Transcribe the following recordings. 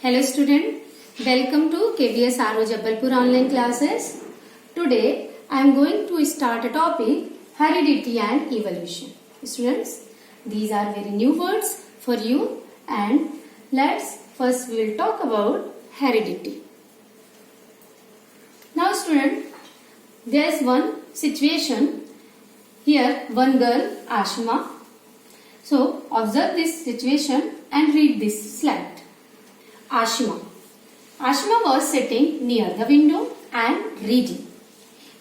Hello student, welcome to KVS RO Jabalpur online classes. Today I am going to start a topic heredity and evolution. Students, these are very new words for you and first we will talk about heredity. Now student, there is one situation here, one girl Ashma. So observe this situation and read this slide. Ashma was sitting near the window and reading.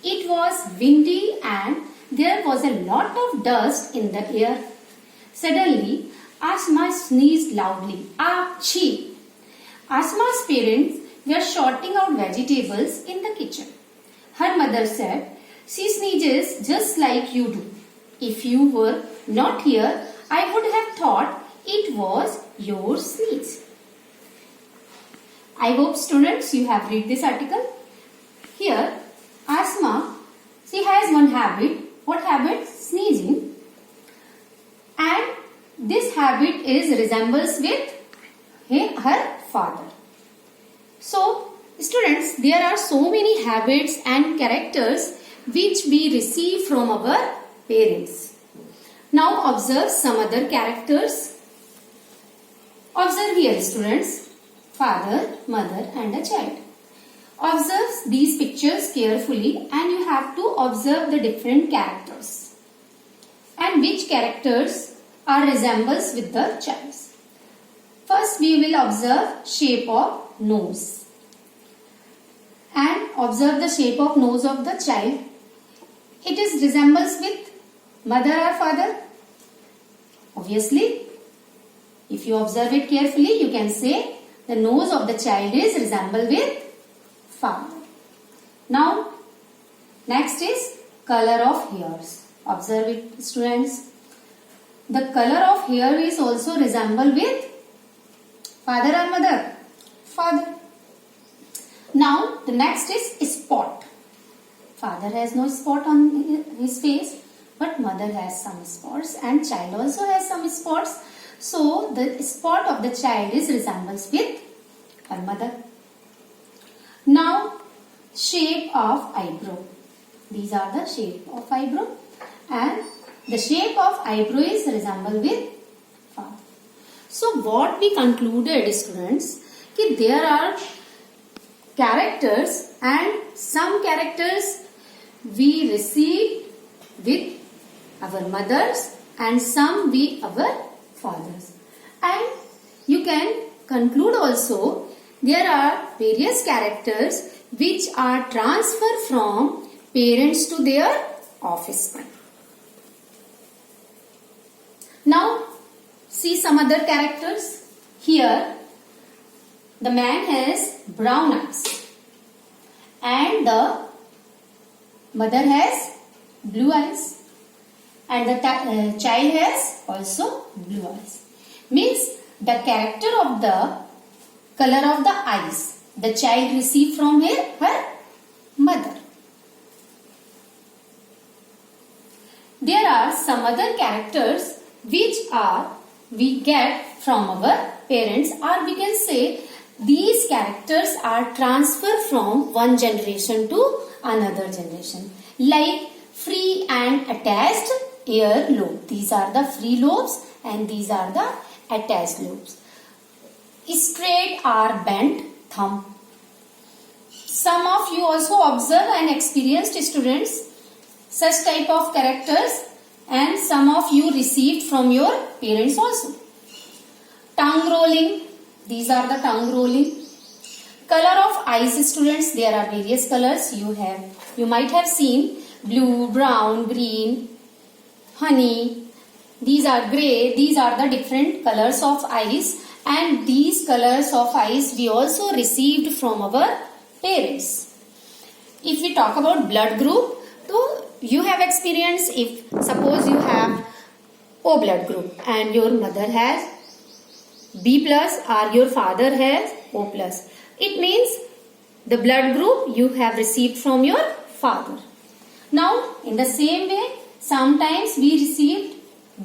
It was windy and there was a lot of dust in the air. Suddenly, Ashma sneezed loudly. Achoo! Ashma's parents were sorting out vegetables in the kitchen. Her mother said, "She sneezes just like you do. If you were not here, I would have thought it was your sneeze." I hope students you have read this article. Here, Ashma, she has one habit. What habit? Sneezing. And this habit resembles with her father. So, students, there are so many habits and characters which we receive from our parents. Now, observe some other characters. Observe here, students. Father, mother and a child. Observe these pictures carefully and you have to observe the different characters and which characters are resembles with the child. First we will observe shape of nose and observe the shape of nose of the child. It is resembles with mother or father. Obviously, if you observe it carefully, you can say the nose of the child is resemble with father. Now, next is color of hairs. Observe it, students. The color of hair is also resemble with father or mother? Father. Now, the next is spot. Father has no spot on his face, but mother has some spots and child also has some spots. So, the spot of the child is resembles with her mother. Now, shape of eyebrow. These are the shape of eyebrow and the shape of eyebrow is resemble with father. So, what we concluded, students, that there are characters and some characters we receive with our mothers and some with our fathers. And you can conclude also there are various characters which are transferred from parents to their offspring. Now see some other characters. Here the man has brown eyes and the mother has blue eyes. And the child has also blue eyes. Means the character of the color of the eyes the child received from her mother. There are some other characters which we get from our parents, or we can say these characters are transferred from one generation to another generation. Like free and attached ear lobe. These are the free lobes and these are the attached lobes. Straight or bent thumb. Some of you also observe and experienced, students, such type of characters, and some of you received from your parents also. Tongue rolling. These are the tongue rolling. Color of eyes, students, there are various colors you might have seen. Blue, brown, green, honey, these are grey. These are the different colors of eyes, and these colors of eyes we also received from our parents. If we talk about blood group, so you have experience. If suppose you have O blood group and your mother has B plus or your father has O plus, it means the blood group you have received from your father. Now in the same way, sometimes we received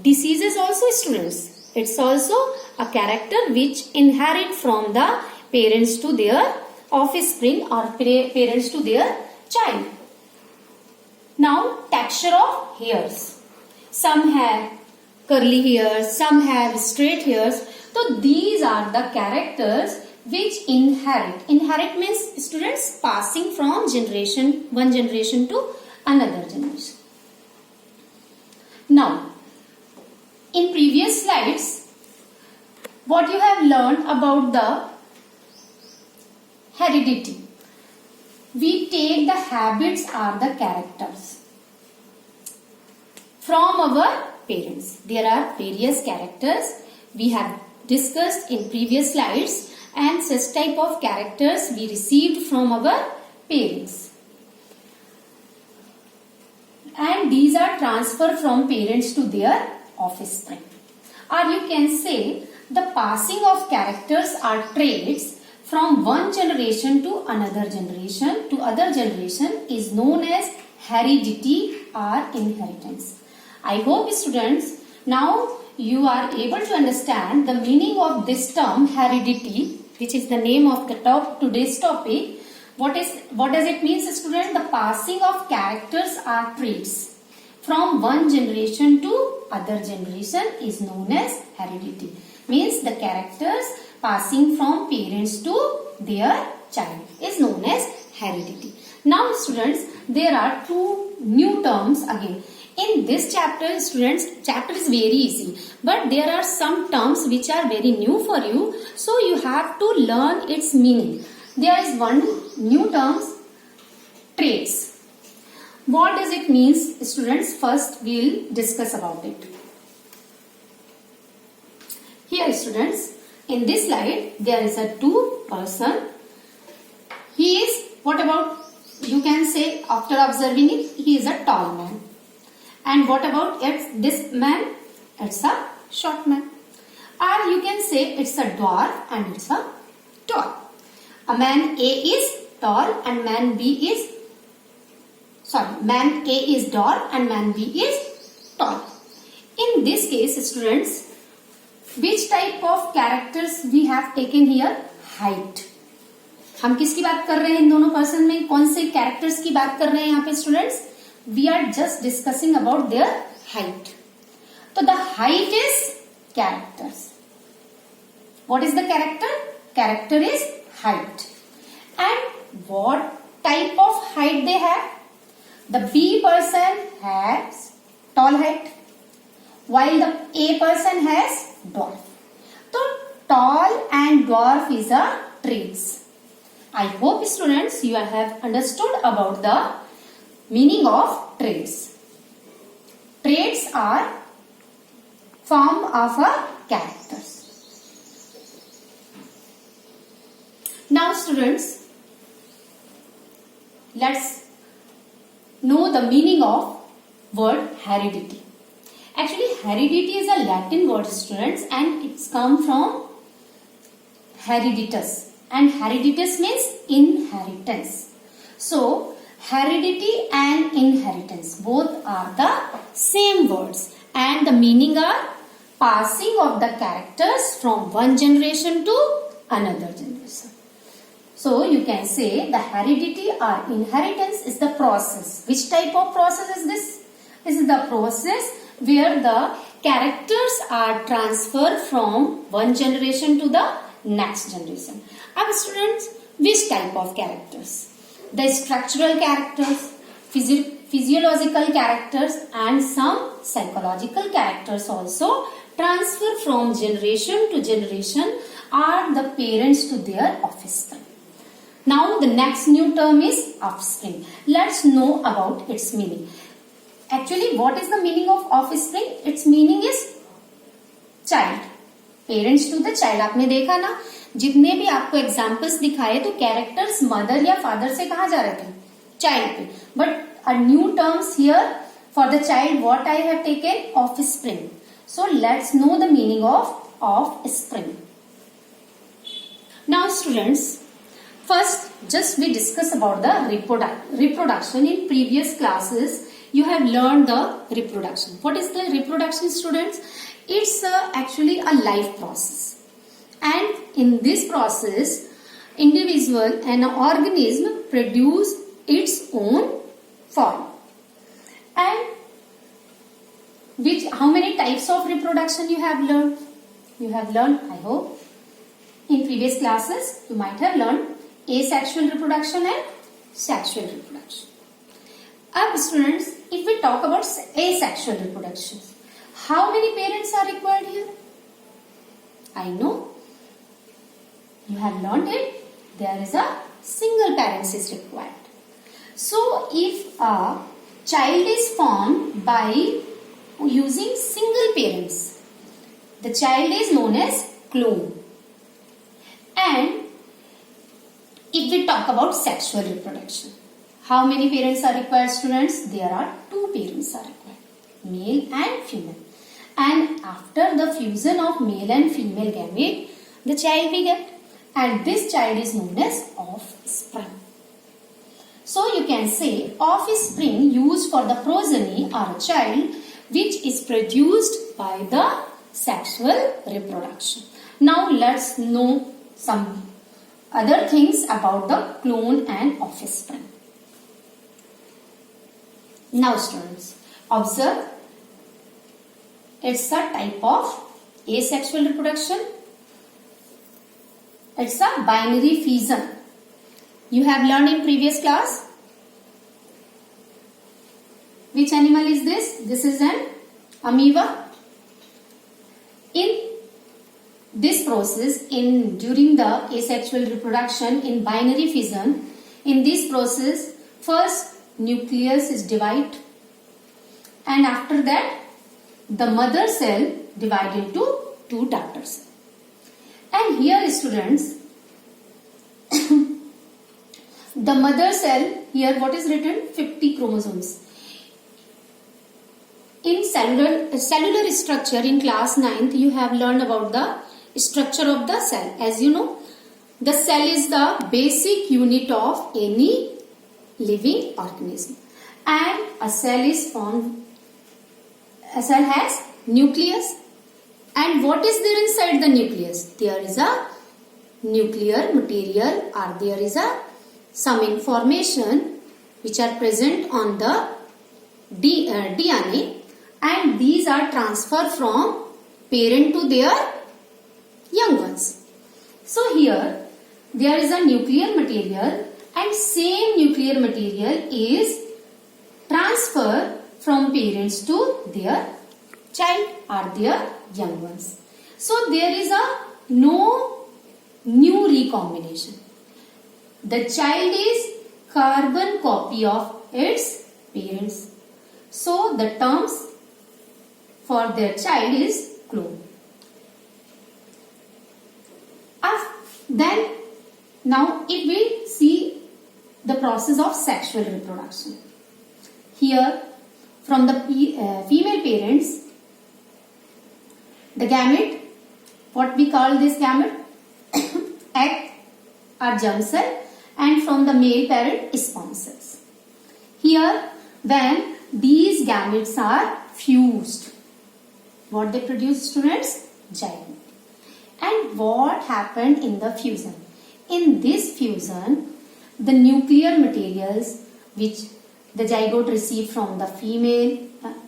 diseases also, students. It's also a character which inherit from the parents to their offspring or parents to their child. Now, texture of hairs. Some have curly hairs, some have straight hairs. So these are the characters which inherit. Inherit means, students, passing from one generation to another generation. Now, in previous slides, what you have learned about the heredity. We take the habits or the characters from our parents. There are various characters we have discussed in previous slides, and such type of characters we received from our parents. And these are transferred from parents to their offspring. Or you can say the passing of characters or traits from one generation to another generation to other generation is known as heredity or inheritance. I hope, students, now you are able to understand the meaning of this term heredity, which is the name of the today's topic. What does it mean, student? The passing of characters or traits from one generation to other generation is known as heredity. Means the characters passing from parents to their child is known as heredity. Now, students, there are two new terms again. In this chapter, students, chapter is very easy, but there are some terms which are very new for you, so you have to learn its meaning. There is one new term, traits. What does it mean, students? First, we'll discuss about it. Here, students, in this slide, there is a two person. He is, what about, you can say, after observing it, he is a tall man. And what about this man? It's a short man. Or you can say it's a dwarf and it's a tall. A man A is tall and man B is, man A is tall and man B is tall. In this case, students, which type of characters we have taken here? Height. हम किसकी बात कर रहे हैं इन दोनों person में? कौन से कैरेक्टर्स की बात कर रहे हैं यहाँ पे students? We are just discussing about their height. So the height is characters. What is the character? Character is height. And what type of height they have? The B person has tall height, while the A person has dwarf. So tall and dwarf is a traits. I hope, students, you have understood about the meaning of traits. Traits are form of a characters. Now, students, let's know the meaning of word heredity. Actually, heredity is a Latin word, students, and it's come from hereditas. And hereditas means inheritance. So, heredity and inheritance both are the same words, and the meaning are passing of the characters from one generation to another generation. So you can say the heredity or inheritance is the process. Which type of process is this? This is the process where the characters are transferred from one generation to the next generation. Our students, which type of characters? The structural characters, physiological characters, and some psychological characters also transfer from generation to generation are the parents to their offspring. Now the next new term is offspring. Let's know about its meaning. Actually, what is the meaning of offspring? Its meaning is child. Parents to the child. आपने देखा ना, जितने भी आपको examples दिखाए तो characters mother या father से कहा जा रहे थे? चाइल्ड पे. But a new terms here for the child what I have taken? Offspring. So let's know the meaning of offspring. Now students, first just we discuss about the reproduction. In previous classes you have learned the reproduction. What is the reproduction, students? It's actually a life process, and in this process individual, an organism produce its own form. And how many types of reproduction you have learned? You have learned, I hope, in previous classes you might have learned asexual reproduction and sexual reproduction. Now students, if we talk about asexual reproduction, how many parents are required here? I know you have learned it. There is a single parent is required. So if a child is formed by using single parents, the child is known as clone. And if we talk about sexual reproduction, how many parents are required, students? There are two parents are required, male and female. And after the fusion of male and female gamete, the child we get, and this child is known as offspring. So you can say offspring used for the progeny are a child which is produced by the sexual reproduction. Now let's know some other things about the clone and offspring. Now students, observe, it's a type of asexual reproduction. It's a binary fission. You have learned in previous class. Which animal is this? This is an amoeba. In this process, during the asexual reproduction in binary fission, in this process, first nucleus is divided, and after that, the mother cell divided into two daughter cells. And here, students, the mother cell, here what is written? 50 chromosomes. In cellular structure in class 9th, you have learned about the structure of the cell. As you know, the cell is the basic unit of any living organism. And a cell is formed, a cell has nucleus. And what is there inside the nucleus? There is a nuclear material, or there is some information which are present on the DNA, and these are transferred from parent to their young ones. So here there is a nuclear material, and same nuclear material is transferred from parents to their child or their young ones. So there is no new recombination. The child is carbon copy of its parents. So the terms for their child is clone. Then now if we see the process of sexual reproduction. Here from the female parents, the gamete, what we call this gamete? Egg or germ cell, and from the male parent, sperm cells. Here when these gametes are fused, what they produce, students? Zygote. And what happened in the fusion? In this fusion, the nuclear materials which the zygote received from the female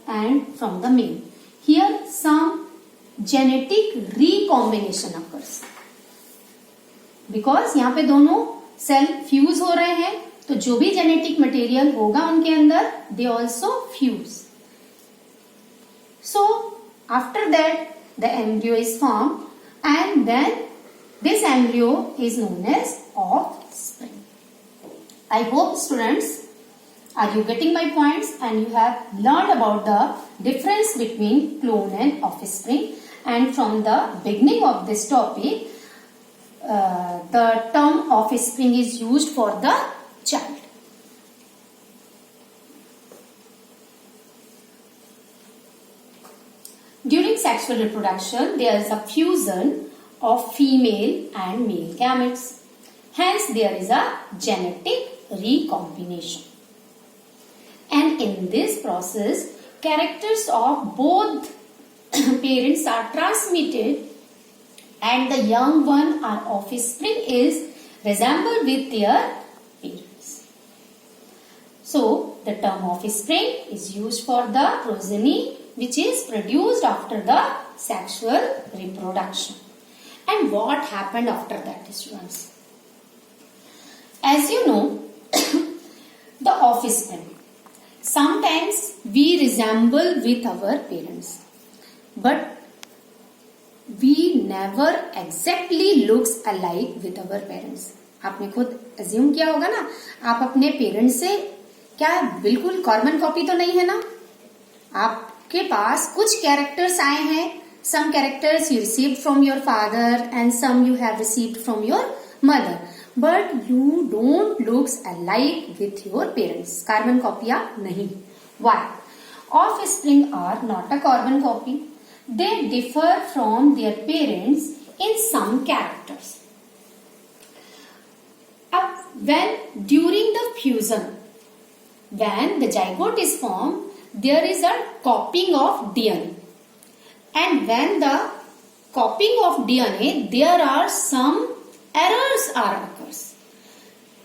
and from the male, here some genetic recombination occurs. Because यहाँ पे दोनों cell fuse हो रहे हैं, तो जो भी genetic material होगा उनके अंदर, they also fuse. So after that the embryo is formed, and then this embryo is known as offspring. I hope students, are you getting my points, and you have learned about the difference between clone and offspring. And from the beginning of this topic, the term offspring is used for the child. During sexual reproduction, there is a fusion of female and male gametes. Hence, there is a genetic recombination. And in this process, characters of both parents are transmitted, and the young one or offspring is resemble with their parents. So the term offspring is used for the progeny which is produced after the sexual reproduction. And what happened after that, students? As you know, the offspring, sometimes we resemble with our parents, but we never exactly looks alike with our parents. आपने खुद assume किया होगा ना, आप अपने parents से क्या बिल्कुल कॉर्बन कॉपी तो नहीं है ना? आपके पास कुछ कैरेक्टर्स आए हैं. Some characters you received from your father and some you have received from your mother. But you don't looks alike with your parents. Carbon copy आप नहीं. Why? Offspring are not a carbon copy. They differ from their parents in some characters. When during the fusion, when the zygote is formed, there is a copying of DNA. And when the copying of DNA, there are some errors occurs.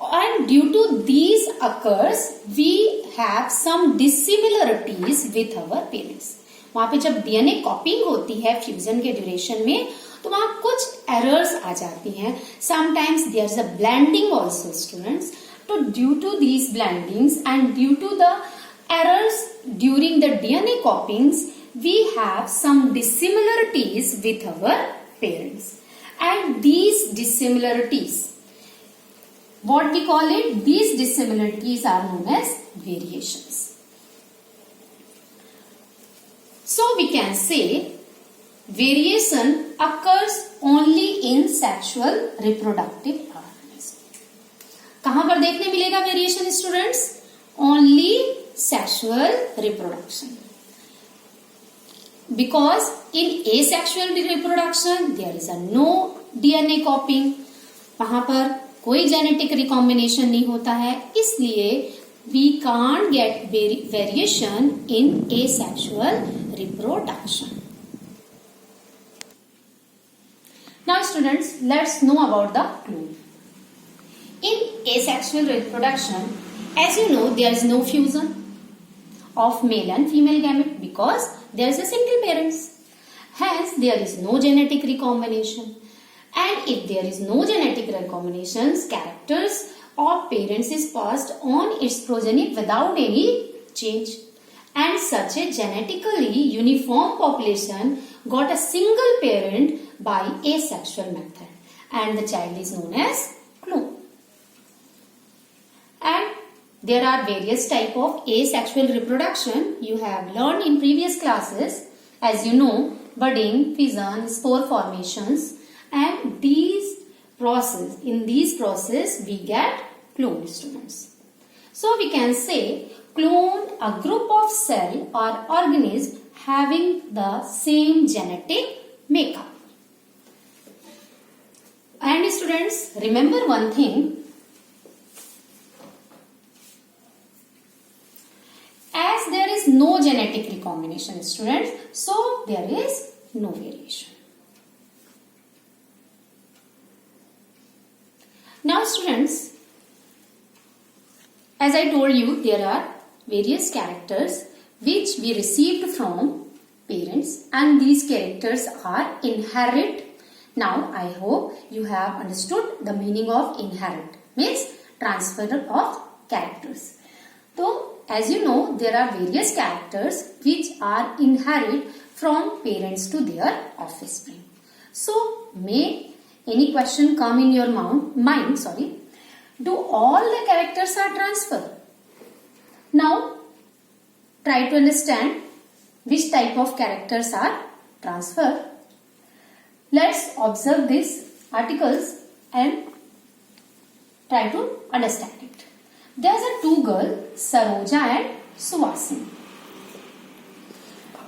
And due to these occurs, we have some dissimilarities with our parents. वहां पे जब DNA कॉपिंग होती है fusion के duration में, तो वहां कुछ एरर्स आ जाती हैं. Sometimes there is a blending also students. तो due to these blendings and due to the errors during the DNA copyings, we have some dissimilarities with our parents. And these dissimilarities, what we call it, these dissimilarities are known as variations. So we can say variation occurs only in sexual reproductive organisms. कहां पर देखने मिलेगा variation students? Only sexual reproduction. Because in asexual reproduction there is a no DNA copying. वहां पर कोई genetic recombination नहीं होता है, इसलिए we can't get variation in asexual reproduction. Now students, let's know about the clone. In asexual reproduction, as you know, there is no fusion of male and female gamete because there is a single parents. Hence, there is no genetic recombination. And if there is no genetic recombinations, characters of parents is passed on its progeny without any change. And such a genetically uniform population got a single parent by asexual method. And the child is known as clone. And there are various types of asexual reproduction. You have learned in previous classes. As you know, budding, fission, spore formations, and in these process we get clone, students. So we can say clone a group of cell or organism having the same genetic makeup. And students, remember one thing. As there is no genetic recombination, students, so there is no variation. Now students, as I told you, there are various characters which we received from parents, and these characters are inherit. Now I hope you have understood the meaning of inherit, means transfer of characters. So as you know, there are various characters which are inherit from parents to their offspring. So may any question come in your mind, do all the characters are transferred? Now try to understand which type of characters are transferred. Let's observe these articles and try to understand it. There's a two girls, Saroja and Suhasini.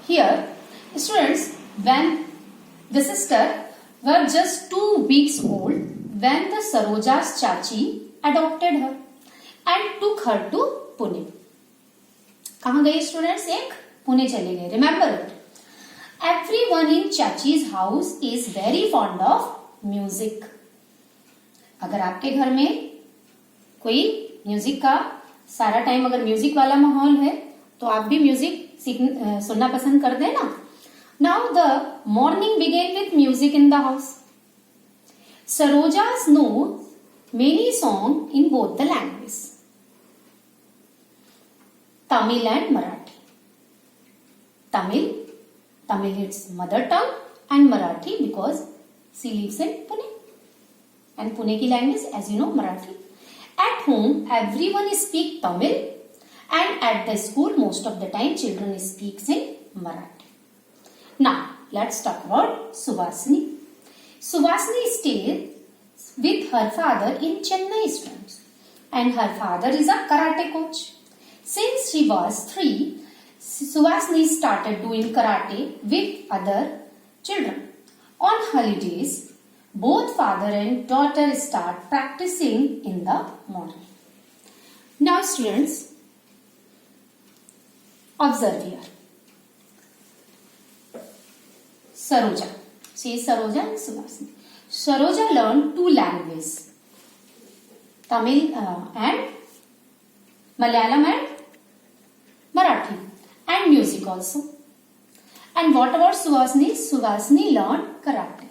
Here, students, when the sister were just 2 weeks old, when the Saroja's chachi adopted her and took her to Pune. कहाँ गए students? एक पुणे चले गए. Remember it. Everyone in Chachi's house is very fond of music. अगर आपके घर में कोई म्यूजिक का सारा टाइम अगर म्यूजिक वाला माहौल है तो आप भी म्यूजिक सुनना पसंद करते हैं ना. Now the morning begin with music in the house. Saroja's know many song in both the language, Tamil and Marathi. Tamil is mother tongue and Marathi because she lives in Pune. And Pune की language, as you know, Marathi. At home, everyone speaks Tamil, and at the school, most of the time, children speaks in Marathi. Now, let's talk about Subhasini. Subhasini stays with her father in Chennai, students, and her father is a karate coach. Since she was 3, Subhasini started doing karate with other children. On holidays, both father and daughter start practicing in the morning. Now students, observe here. Saroja. She is Saroja and Subhasini. Saroja learned 2 languages, Tamil and Malayalam and Marathi, and music also. And what about Subhasini? Subhasini learned karate.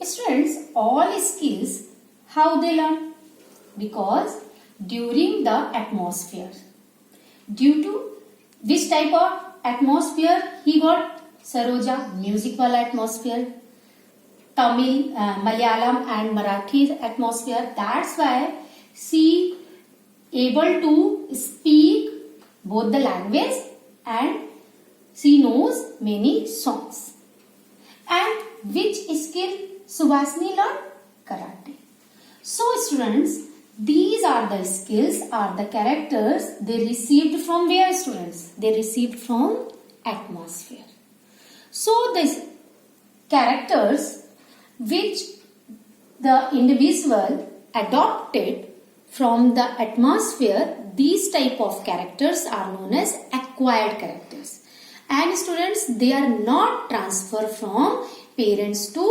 Students, all skills, how they learn? Because during the atmosphere. Due to which type of atmosphere he got? Saroja, music wala atmosphere. Tamil, Malayalam and Marathi atmosphere. That's why she able to speak both the language and she knows many songs. And which skill Subhasini learned? Karate. So students, these are the skills, are the characters they received from where, students? They received from atmosphere. So the characters which the individual adopted from the atmosphere, these type of characters are known as acquired characters. And students, they are not transferred from parents to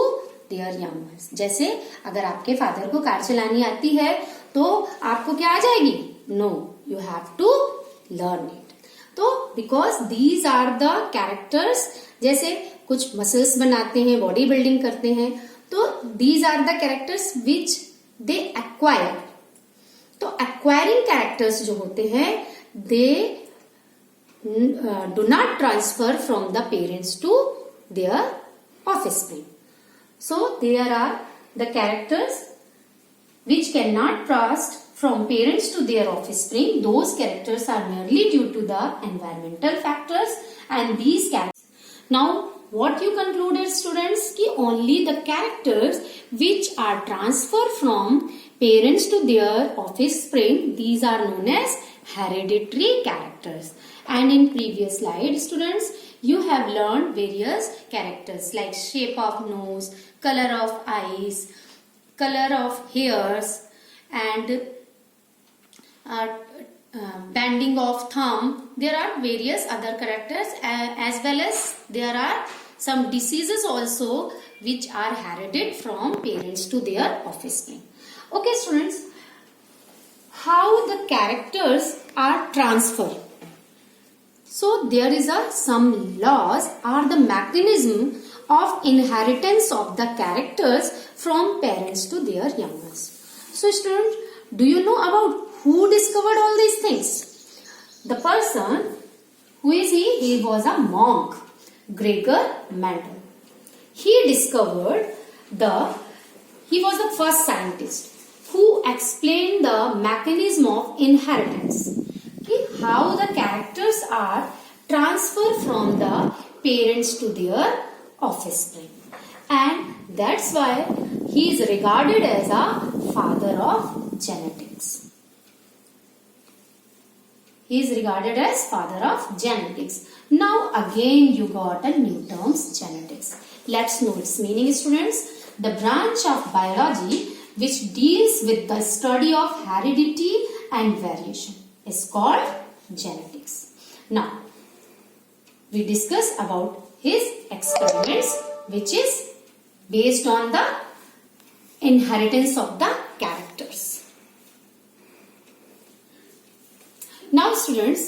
their young ones. जैसे अगर आपके father को car चलानी आती है तो आपको क्या आ जाएगी? No, you have to learn it. तो because these are the characters, जैसे कुछ मसल्स बनाते हैं, बॉडी बिल्डिंग करते हैं, तो these are the characters which they acquire. तो acquiring characters जो होते हैं, they do not transfer from the parents to their offspring. So there are the characters which cannot pass from parents to their offspring. Those characters are merely due to the environmental factors, and these characters. Now what you concluded, students, ki only the characters which are transferred from parents to their offspring, these are known as hereditary characters. And in previous slide, students, you have learned various characters like shape of nose, color of eyes, color of hairs, and bending of thumb. There are various other characters, as well as there are some diseases also which are heredited from parents to their offspring. Okay students, how the characters are transferred? So there is some laws or the mechanism of inheritance of the characters from parents to their young ones. So students, do you know about who discovered all these things? The person, who is he? He was a monk, Gregor Mendel. He discovered he was the first scientist who explained the mechanism of inheritance. How the characters are transferred from the parents to their offspring. And that's why he is regarded as a father of genetics. He is regarded as father of genetics. Now again you got a new term, genetics. Let's know its meaning, students. The branch of biology which deals with the study of heredity and variation is called genetics. Now we discuss about his experiments which is based on the inheritance of the characters. Now students,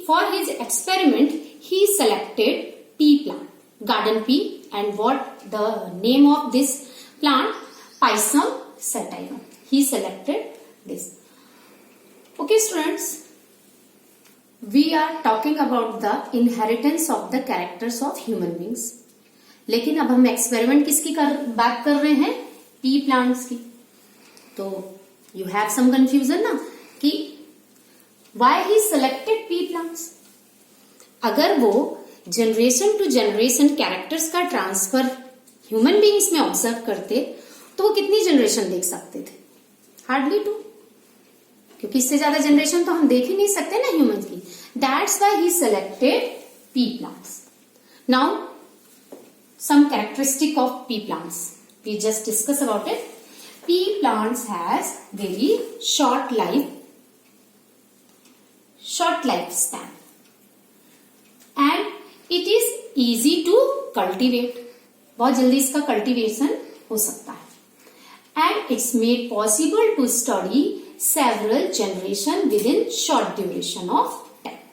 for his experiment he selected pea plant, garden pea, and what the name of this plant? Pisum sativum. He selected this. Okay students, we are talking about the inheritance of the characters of human beings. लेकिन अब हम experiment किसकी बात कर रहे हैं? P plants की. तो यू हैव सम कंफ्यूजन ना कि why he selected P plants. अगर वो जनरेशन टू जनरेशन कैरेक्टर्स का ट्रांसफर ह्यूमन बींग्स में ऑब्जर्व करते तो वो कितनी जनरेशन देख सकते थे? हार्डली 2, क्योंकि इससे ज्यादा जनरेशन तो हम देख ही नहीं सकते ना ह्यूमंस की. That's why he selected P plants. Now some characteristic of pea plants. We just discuss about it. Pea plants has very short lifespan, and it is easy to cultivate. बहुत जल्दी इसका cultivation हो सकता है. And it's made possible to study several generation within short duration of time.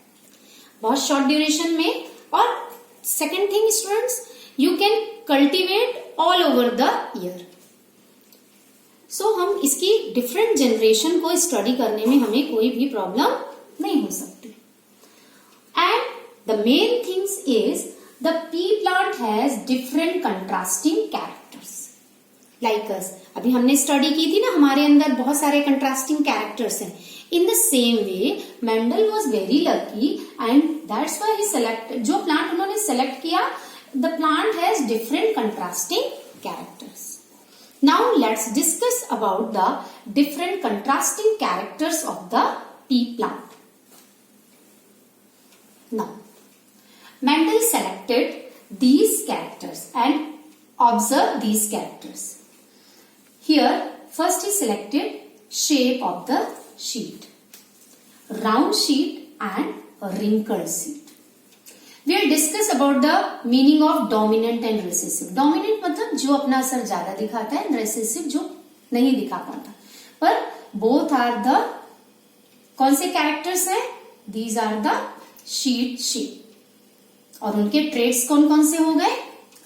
बहुत short duration में. और second thing students, you can cultivate all over the year. So हम इसकी different generation को study करने में हमें कोई भी problem नहीं हो सकती. And the main things is the pea plant has different contrasting characters. Like us, अभी हमने study की थी ना, हमारे अंदर बहुत सारे contrasting characters हैं. In the same way, Mendel was very lucky and that's why he selected, जो plant उन्होंने select किया, the plant has different contrasting characters. Now let's discuss about the different contrasting characters of the pea plant. Now, Mendel selected these characters and observed these characters. Here, first he selected shape of the sheet, round sheet and wrinkled sheet. We'll discuss about the meaning of dominant and recessive. Dominant मतलब जो अपना असर ज्यादा दिखाता है, recessive जो नहीं दिखा पाता. पर both are the कौन से characters हैं? These are the sheet shape. और उनके traits कौन कौन से हो गए?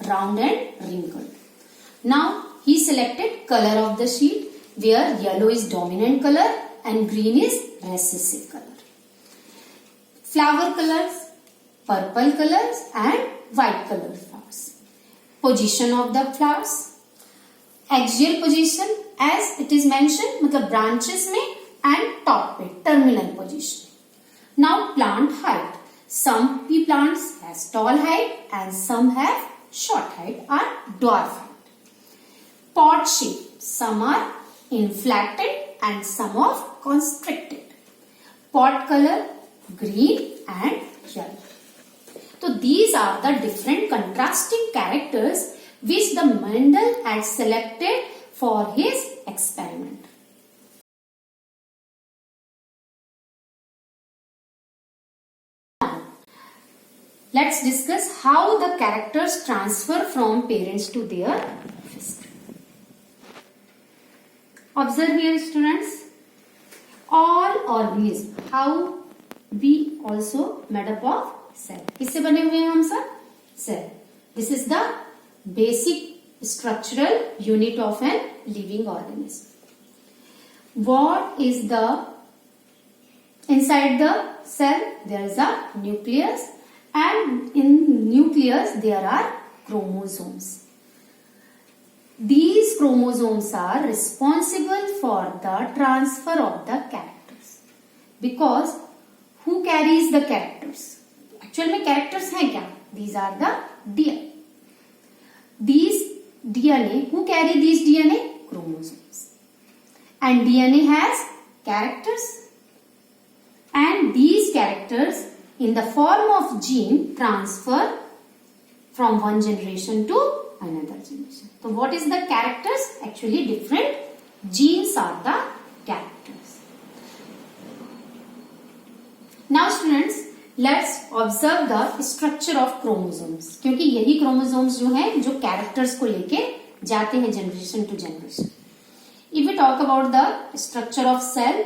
Round and wrinkled. Now he selected color of the sheet where yellow is dominant color and green is recessive color. Flower colors, purple colors and white color flowers. Position of the flowers, axial position as it is mentioned, मतलब branches में, and top पे terminal position. Now plant height. Some pea plants has tall height and some have short height or dwarf height. Pod shape. Some are inflated and some are constricted. Pod color green and yellow. So these are the different contrasting characters which the Mendel had selected for his experiment. Now, let's discuss how the characters transfer from parents to their offspring. Observe here students, all organisms, how we also made up of cell. किससे बने हुए हैं हम सब? Cell. This is the basic structural unit of an living organism. What is the inside the cell? There is a nucleus, and in nucleus there are chromosomes. These chromosomes are responsible for the transfer of the characters. Because who carries the characters? Actually में characters हैं क्या? These are the DNA. These DNA, who carry these DNA? Chromosomes. And DNA has characters. And these characters in the form of gene transfer from one generation to another generation. So what is the characters? Actually different genes are the characters. Now students, let's observe the structure of chromosomes. क्योंकि यही chromosomes जो है जो characters को लेके जाते हैं generation to generation. If we talk about the structure of cell,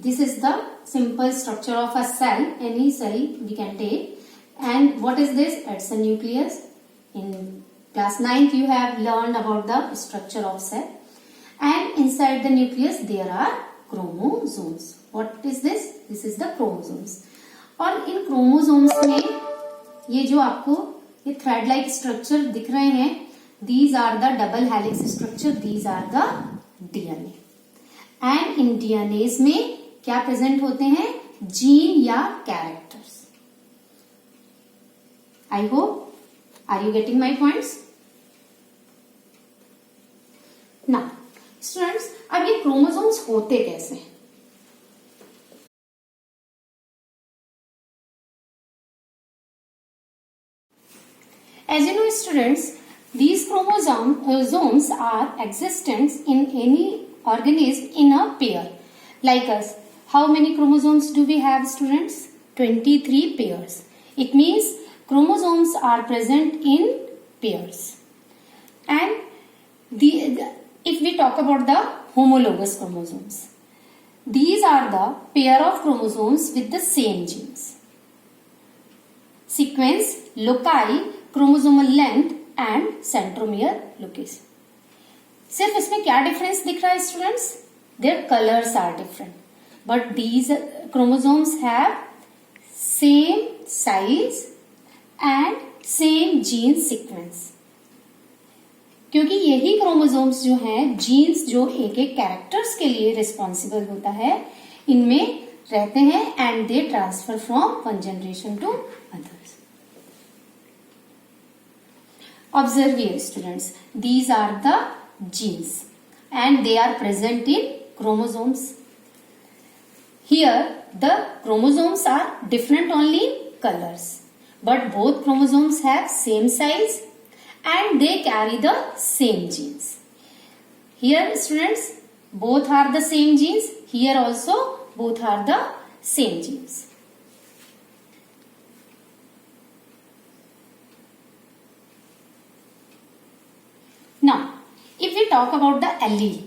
this is the simple structure of a cell. Any cell we can take. And what is this? It's a nucleus. In class 9th you have learned about the structure of cell. And inside the nucleus there are chromosomes. What is this? This is the chromosomes. और इन chromosomes में ये जो आपको ये thread like structure दिख रहे हैं, these are the double helix structure. These are the DNA. And इन डीएनएस में क्या प्रेजेंट होते हैं? जीन या characters. I hope are you getting my points? ना स्टूडेंट्स, अब ये क्रोमोसोम्स होते कैसे? As you know students, these chromosomes are existent in any organism in a pair. Like us, how many chromosomes do we have, students? 23 pairs. It means chromosomes are present in pairs. And if we talk about the homologous chromosomes, these are the pair of chromosomes with the same genes. Sequence, loci, chromosomal length and centromere location. सिर्फ इसमें क्या difference दिख रहा है students? Their colours are different, but these chromosomes have same size and same gene sequence. क्योंकि यही chromosomes जो हैं, जीन्स जो एक एक कैरेक्टर्स के लिए रिस्पॉन्सिबल होता है, इनमें रहते हैं and they transfer from one generation to others. Observe here students, these are the genes and they are present in chromosomes. Here the chromosomes are different only in colors, but both chromosomes have same size and they carry the same genes. Here students, both are the same genes. Here also both are the same genes. Now, if we talk about the allele,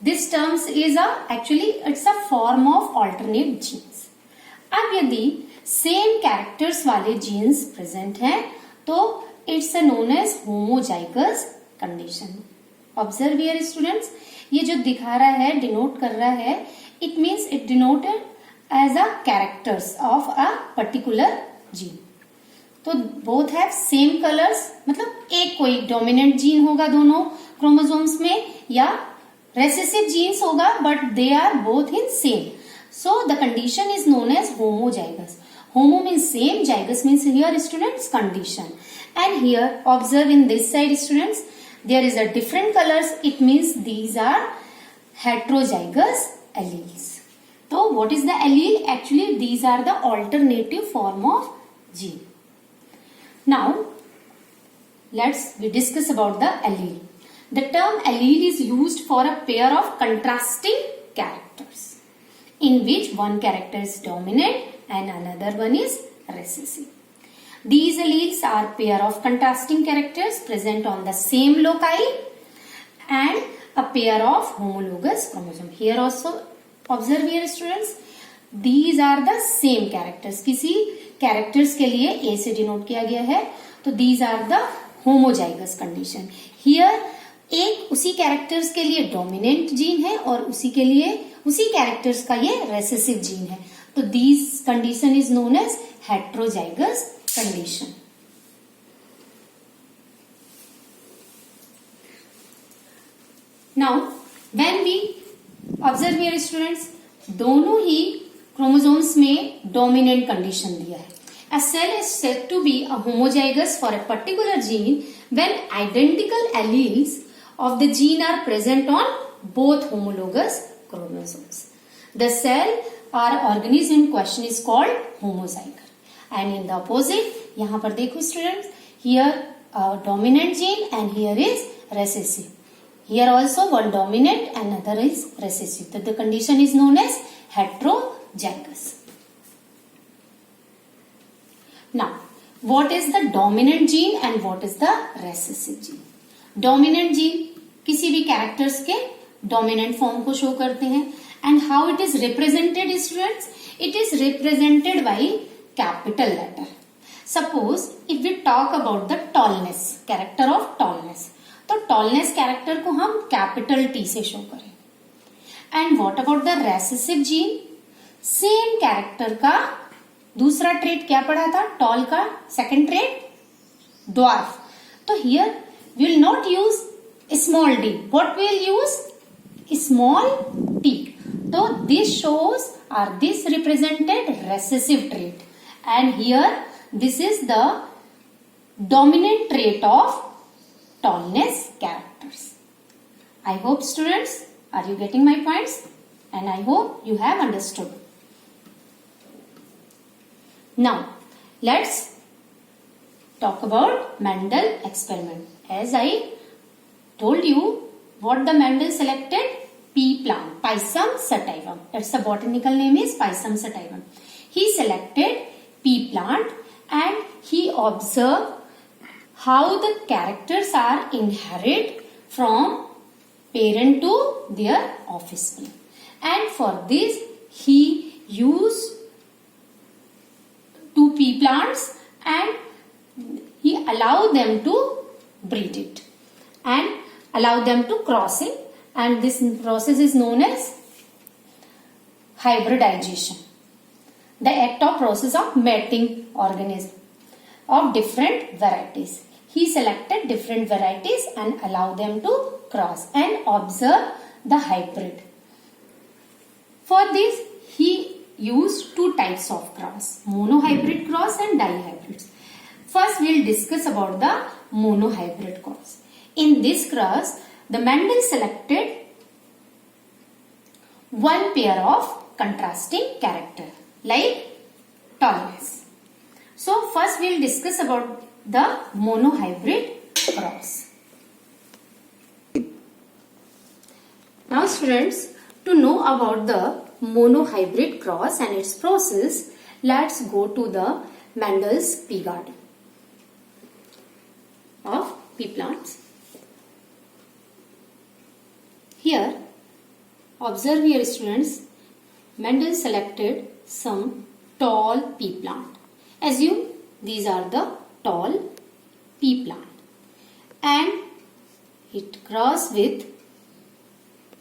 this terms is actually it's a form of alternate genes. अब यदि same characters वाले genes present हैं तो it's known as homozygous condition. Observe here students, ये जो दिखा रहा है, डिनोट कर रहा है, it means it denoted as a characters of a particular gene. तो बोथ हैव सेम कलर्स, मतलब एक कोई डोमिनेंट जीन होगा दोनों क्रोमोसोम्स में या रेसेसिव जीन्स होगा, but they are both in same. So the condition is known as homozygous. Homo means same, zygous means here students condition. And here observe in this side students, there is a different colours. It means these are heterozygous alleles. तो what is the allele? Actually these are the alternative form of gene. Now, we discuss about the allele. The term allele is used for a pair of contrasting characters in which one character is dominant and another one is recessive. These alleles are pair of contrasting characters present on the same loci and a pair of homologous chromosome. Here also observe here students, these are the same characters. किसी characters के लिए A से denote किया गया है, तो these are the homozygous condition. Here एक उसी कैरेक्टर्स के लिए डोमिनेंट जीन है और उसी के लिए उसी कैरेक्टर्स का ये रेसेसिव जीन है, तो these condition is known as heterozygous condition. Now when we observe here students, दोनों ही क्रोमोसोम्स में डोमिनेंट कंडीशन दिया है. A cell is said to be a homozygous for a particular gene when identical alleles of the gene are present on both homologous chromosomes. The cell or organism in question is called homozygote. And in the opposite, यहाँ पर देखो students, here a dominant gene and here is recessive. Here also one dominant and another is recessive. So the condition is known as heterozygous. Now, what is the dominant gene and what is the recessive gene? Dominant gene किसी भी characters के dominant form को show करते हैं. And how it is represented students? It is represented by capital letter. Suppose if we talk about the tallness, character of tallness, तो tallness character को हम capital T से शो करें. And what about the recessive gene? Same character का दूसरा trait क्या पढ़ा था? टॉल का सेकंड ट्रेट ड्वार्फ. तो here we will not use small d. What we will use? Small t. So this shows or this represented recessive trait, and here this is the dominant trait of tallness characters. I hope students, are you getting my points? And I hope you have understood. Now let's talk about Mendel experiment. As I told you, what the Mendel selected? Pea plant, Pisum sativum. Its the botanical name is Pisum sativum. He selected pea plant and he observed how the characters are inherited from parent to their offspring. And for this he used 2 pea plants and he allowed them to breed it and allowed them to cross it. And this process is known as hybridization, the act of process of mating organism of different varieties. He selected different varieties and allowed them to cross and observe the hybrid. For this he used 2 types of cross, monohybrid cross and dihybrids. First we will discuss about the monohybrid cross. In this cross, the Mendel selected 1 pair of contrasting character like tallness. So first we will discuss about the monohybrid cross. Now students, to know about the monohybrid cross and its process, let's go to the Mendel's pea garden of pea plants. Here, observe here students, Mendel selected some tall pea plant. Assume these are the tall pea plant and it crossed with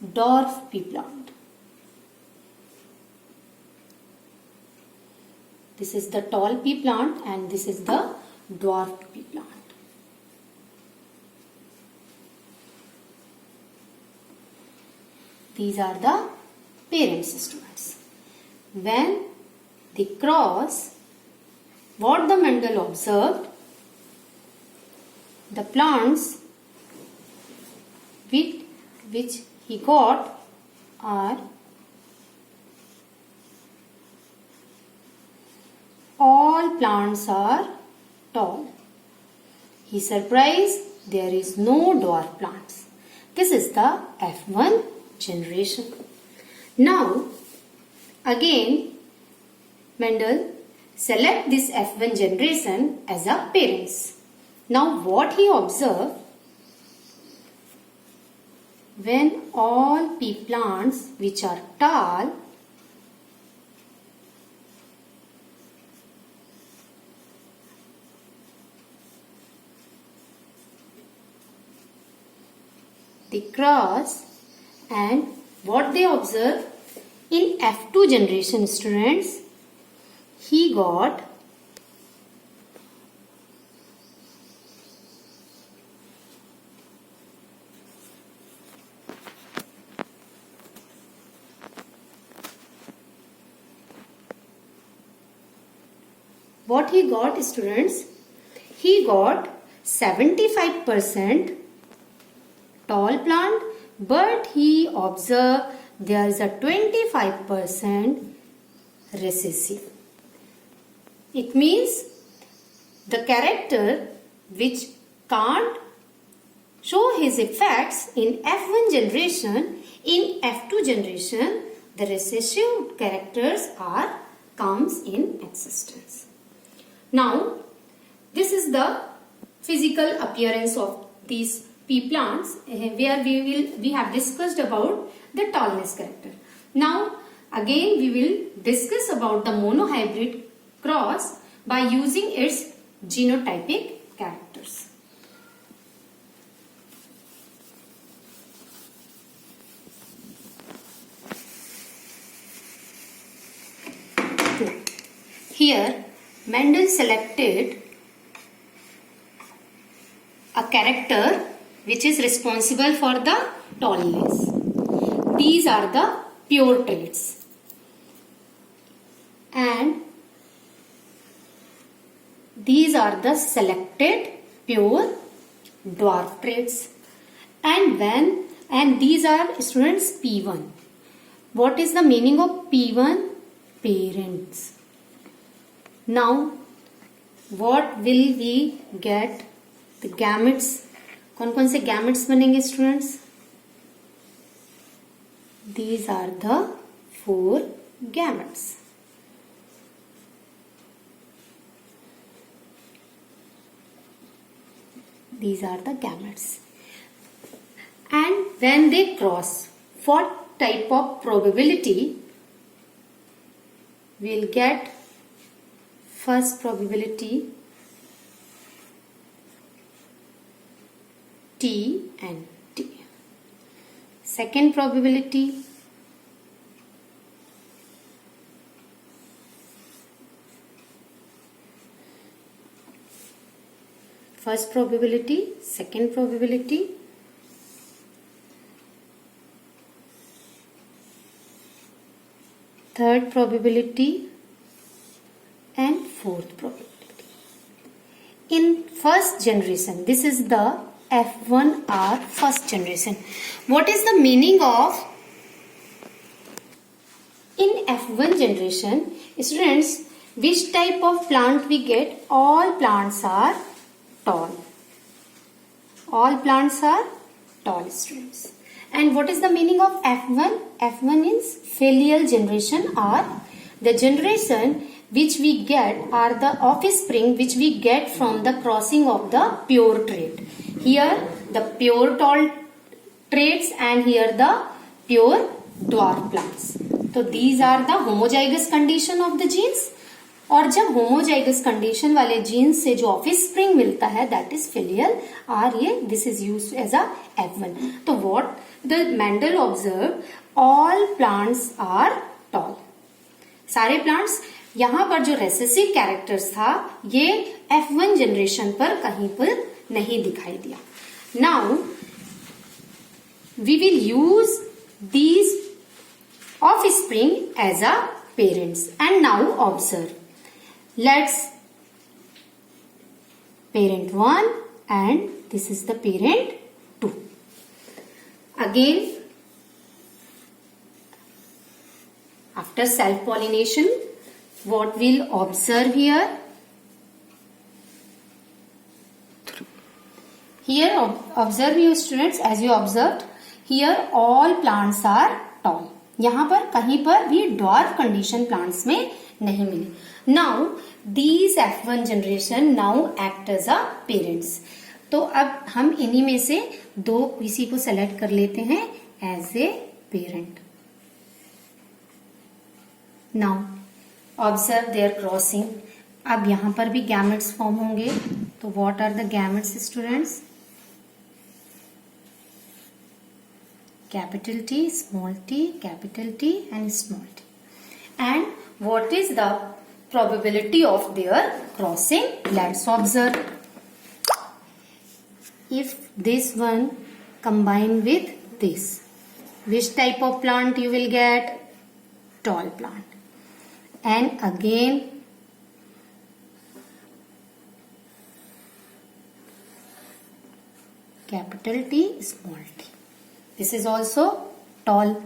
dwarf pea plant. This is the tall pea plant and this is the dwarf pea plant. These are the parents students. When they cross, what the Mendel observed, the plants which he got are all plants are tall. He surprised there is no dwarf plants. This is the F1 generation. Now again Mendel select this F1 generation as a parents. Now what he observed, when all pea plants which are tall they cross, and what they observe in F2 generation students, he got students, he got 75% tall plant, but he observed there is a 25% recessive. It means the character which can't show his effects in F1 generation, in F2 generation the recessive characters comes in existence. Now this is the physical appearance of these pea plants, where we have discussed about the tallness character. Now again we will discuss about the monohybrid cross by using its genotypic characters. Here Mendel selected a character which is responsible for the tallness. These are the pure traits, and these are the selected pure dwarf traits. And these are, students, P1. What is the meaning of P1? Parents. Now what will we get? The gametes. कौन कौन से gametes बनेंगे students? These are the 4 gametes. These are the gametes. And when they cross, what type of probability we'll get? First probability T and T. Second probability first probability, second probability, third probability, and fourth probability. In first generation, this is the F1R first generation. What is the meaning of in F1 generation? Students, which type of plant we get? All plants are tall. All plants are tall, students. And what is the meaning of F1? F1 is filial generation, or the generation which we get are the offspring which we get from the crossing of the pure trait. Here the pure tall traits and here the pure dwarf plants. So these are the homozygous condition of the genes. और जब homozygous condition वाले genes से जो offspring मिलता है, that is filial, और ये this is used as a F1. तो what the Mendel observed, all plants are tall. सारे plants, यहाँ पर जो recessive characters था ये F1 generation पर कहीं पर नहीं दिखाई दिया. Now we will use these offspring as a parents, and now observe. Let's parent 1 and this is the parent 2. Again, after self pollination, what we'll observe here? Here observe you students, as you observed, here all plants are tall. यहाँ पर कहीं पर भी dwarf condition plants में नहीं मिली. Now these F1 generation now act as a parents. तो अब हम इन्हीं में से दो किसी को सेलेक्ट कर लेते हैं as a parent. Now observe their crossing. अब यहाँ पर भी gametes form होंगे. तो what are the gametes, students? Capital T, small t, capital T and small t. And what is the probability of their crossing? Let's observe. If this one combine with this, which type of plant you will get? Tall plant. And again capital T, small t. This is also tall.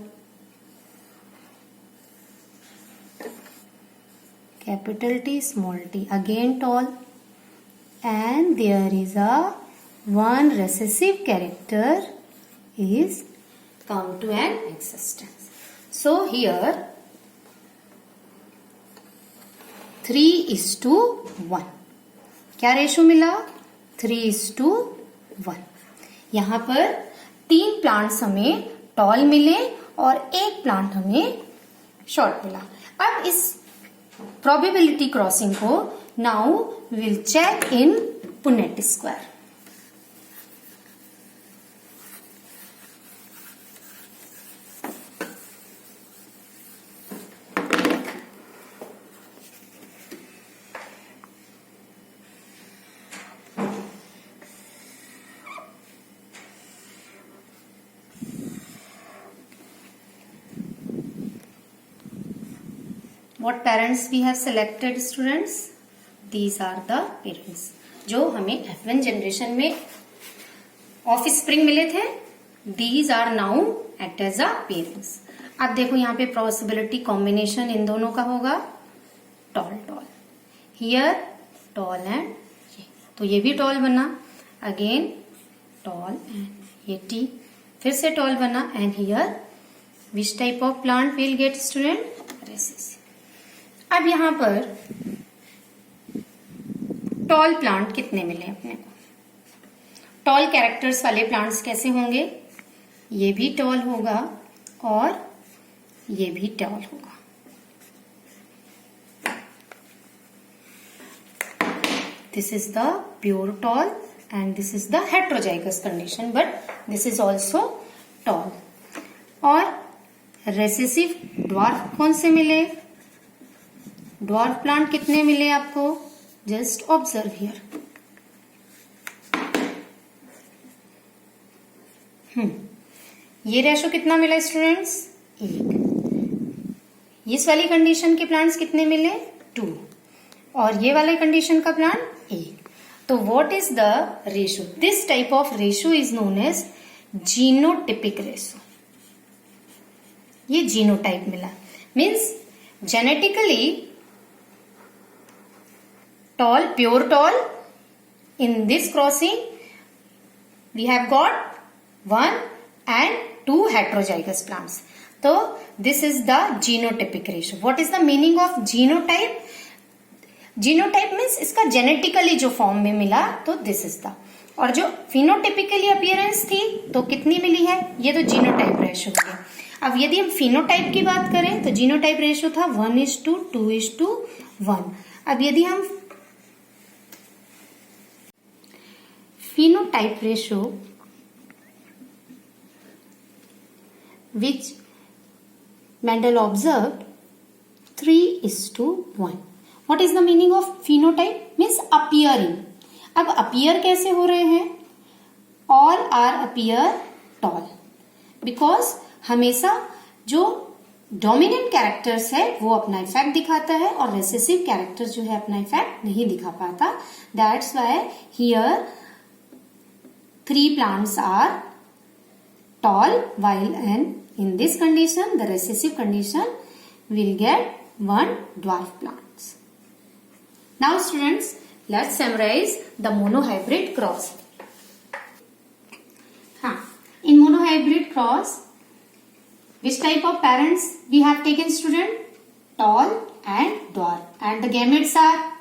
Capital T, small t. Again tall. And there is a one recessive character is come to an existence. So here 3:1. क्या ratio मिला? 3:1. यहाँ पर 3 plants हमें toll मिले और 1 plant हमें short मिला। अब इस प्रोबेबिलिटी क्रॉसिंग को now will check in Punnett square. What parents we have selected students? These are the parents जो हमें F1 जनरेशन में ऑफ स्प्रिंग मिले थे। These are now act as a parents। अब देखो यहाँ पे पॉसिबिलिटी कॉम्बिनेशन इन दोनों का होगा tall tall, here tall and ये, तो ये भी टॉल बना, अगेन टॉल एंड ये टी, फिर से टॉल बना and here which type of plant will get student? रेसिस। अब यहां पर टॉल प्लांट कितने मिले अपने को? टॉल कैरेक्टर्स वाले प्लांट्स कैसे होंगे? ये भी टॉल होगा और ये भी टॉल होगा। This is the pure tall and this is the heterozygous condition, but this is also tall. और रेसेसिव ड्वार्फ कौन से मिले? ड्वार्फ प्लांट कितने मिले आपको? Just observe here. ये रेशो कितना मिला स्टूडेंट्स? 1। इस वाली कंडीशन के प्लांट्स कितने मिले? 2। और ये वाले कंडीशन का प्लांट 1। तो what is the ratio? This type of ratio is known as genotypic ratio. ये जीनोटाइप मिला, means genetically tall, pure tall. In this crossing, we have got 1 and 2 heterozygous plants. So this is the genotypic ratio. What is the meaning of genotype? Genotype means इसका genetically जो form में मिला, तो this is the. और जो phenotypically appearance थी, तो कितनी मिली है? ये तो genotype ratio हो गया। अब यदि हम phenotype की बात करें, तो genotype ratio था 1:2:1। अब यदि हम phenotype ratio which Mendel observed 3:1. What is the meaning of phenotype? Means appearing. अब appear कैसे हो रहे हैं? All are appear tall because हमेशा जो डोमिनेंट कैरेक्टर्स है वो अपना इफेक्ट दिखाता है और रेसेसिव कैरेक्टर जो है अपना इफेक्ट नहीं दिखा पाता। That's why here 3 plants are tall, while and in this condition, the recessive condition will get 1 dwarf plants. Now students, let's summarize the monohybrid cross. In monohybrid cross, which type of parents we have taken student? Tall and dwarf. And the gametes are?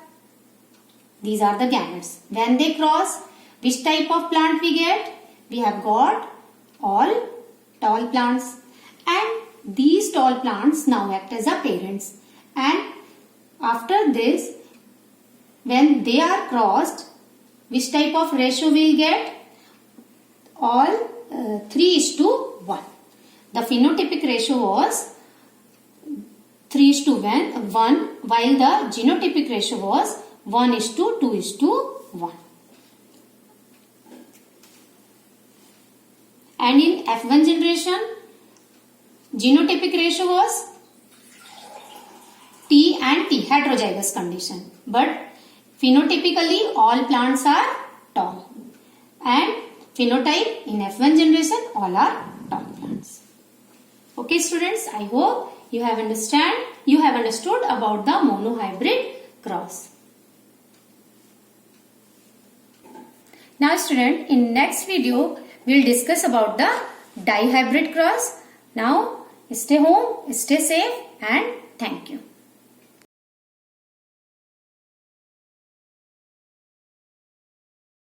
These are the gametes. When they cross, which type of plant we get? We have got all tall plants, and these tall plants now act as our parents. And after this, when they are crossed, which type of ratio we will get? All 3:1. The phenotypic ratio was 3:1, while the genotypic ratio was 1:2:1. And in F1 generation, genotypic ratio was T and T, heterozygous condition. But phenotypically, all plants are tall. And phenotype in F1 generation, all are tall plants. Okay students, I hope you have understood about the monohybrid cross. Now student, in next video, we will discuss about the dihybrid cross. Now, stay home, stay safe and thank you.